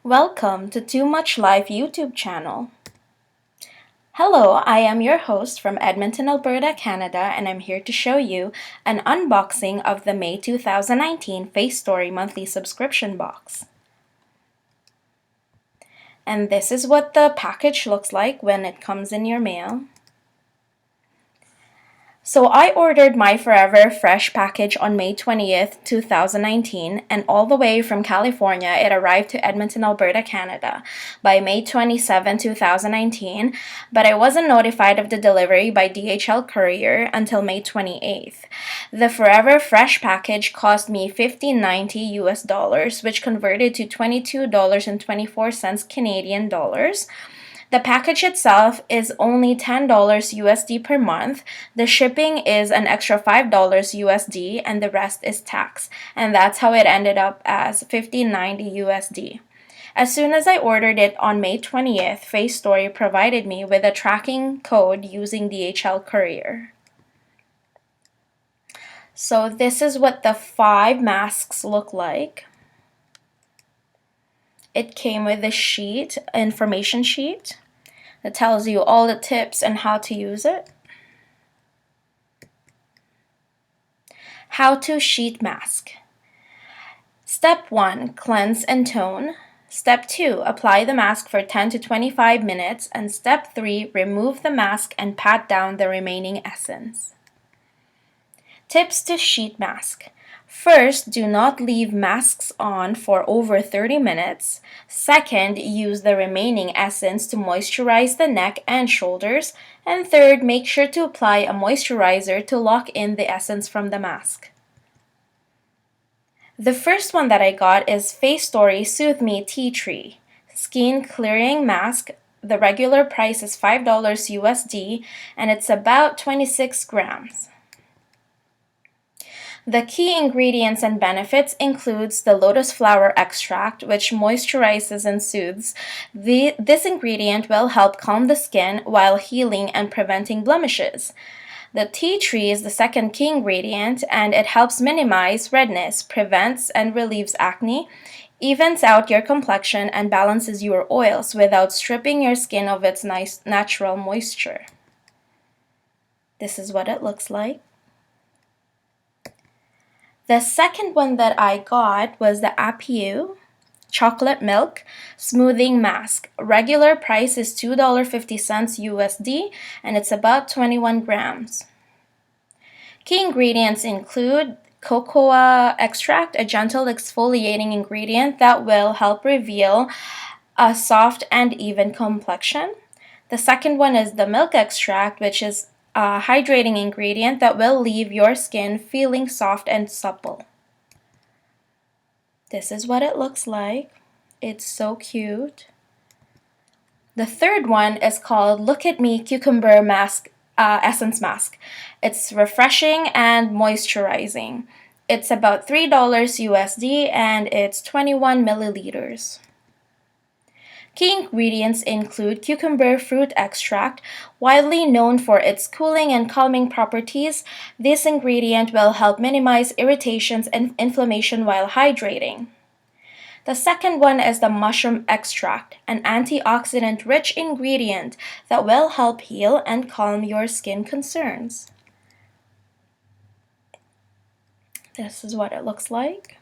Welcome to TooMuchLife YouTube channel. Hello, I am your host from Edmonton, Alberta, Canada, and I'm here to show you an unboxing of the May 2019 Facetory monthly subscription box. And this is what the package looks like when it comes in your mail. So I ordered my Forever Fresh package on May 20th, 2019, and all the way from California, it arrived to Edmonton, Alberta, Canada by May 27, 2019, but I wasn't notified of the delivery by DHL courier until May 28th. The Forever Fresh package cost me $15.90 US, which converted to $22.24 Canadian dollars. The package itself is only $10 USD per month. The shipping is an extra $5 USD, and the rest is tax. And that's how it ended up as $15.90 USD. As soon as I ordered it on May 20th, Facetory provided me with a tracking code using DHL courier. So this is what the 5 masks look like. It came with a sheet, information sheet, that tells you all the tips and how to use it. How to sheet mask. Step 1, cleanse and tone. Step 2, apply the mask for 10 to 25 minutes. And step 3, remove the mask and pat down the remaining essence. Tips to sheet mask. First, do not leave masks on for over 30 minutes. Second, use the remaining essence to moisturize the neck and shoulders. And third, make sure to apply a moisturizer to lock in the essence from the mask. The first one that I got is Facetory Soothe Tea Tree Skin Clearing Mask. The regular price is $5 USD and it's about 26 grams. The key ingredients and benefits includes the lotus flower extract, which moisturizes and soothes. This ingredient will help calm the skin while healing and preventing blemishes. The tea tree is the second key ingredient, and it helps minimize redness, prevents and relieves acne, evens out your complexion, and balances your oils without stripping your skin of its nice natural moisture. This is what it looks like. The second one that I got was the Apiu Chocolate Milk Smoothing Mask. Regular price is $2.50 USD and it's about 21 grams. Key ingredients include cocoa extract, a gentle exfoliating ingredient that will help reveal a soft and even complexion. The second one is the milk extract, which is a hydrating ingredient that will leave your skin feeling soft and supple. This is what it looks like. It's so cute. The third one is called LookAtMe Cucumber Mask Essence Mask. It's refreshing and moisturizing. It's about $3 USD and it's 21 milliliters. Key ingredients include cucumber fruit extract. Widely known for its cooling and calming properties, this ingredient will help minimize irritations and inflammation while hydrating. The second one is the mushroom extract, an antioxidant-rich ingredient that will help heal and calm your skin concerns. This is what it looks like.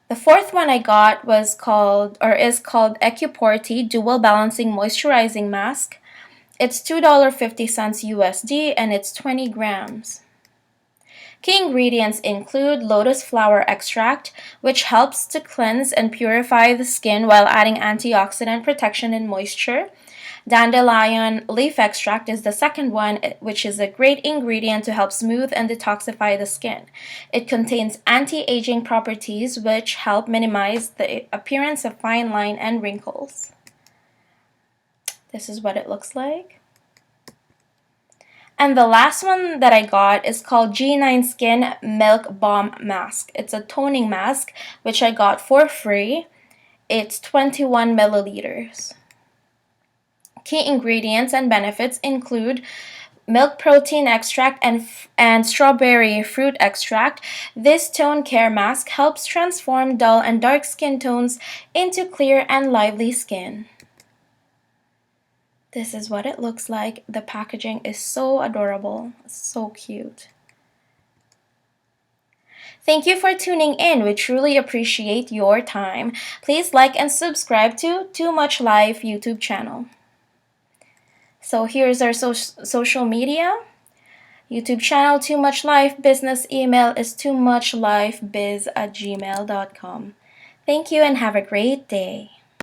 The fourth one I got is called Equportee Dual Balancing Moisturizing Mask. It's $2.50 USD and it's 20 grams. Key ingredients include lotus flower extract, which helps to cleanse and purify the skin while adding antioxidant protection and moisture. Dandelion leaf extract is the second one, which is a great ingredient to help smooth and detoxify the skin. It contains anti-aging properties which help minimize the appearance of fine line and wrinkles. This is what it looks like. And the last one that I got is called G9 Skin Milk Balm Mask. It's a toning mask, which I got for free. It's 21 milliliters. Key ingredients and benefits include milk protein extract, and strawberry fruit extract. This tone care mask helps transform dull and dark skin tones into clear and lively skin. This is what it looks like. The packaging is so adorable, so cute. Thank you for tuning in. We truly appreciate your time. Please like and subscribe to TooMuchLife YouTube channel. So here's our social media. YouTube channel, TooMuchLife. Business email is toomuchlifebiz@gmail.com. Thank you and have a great day.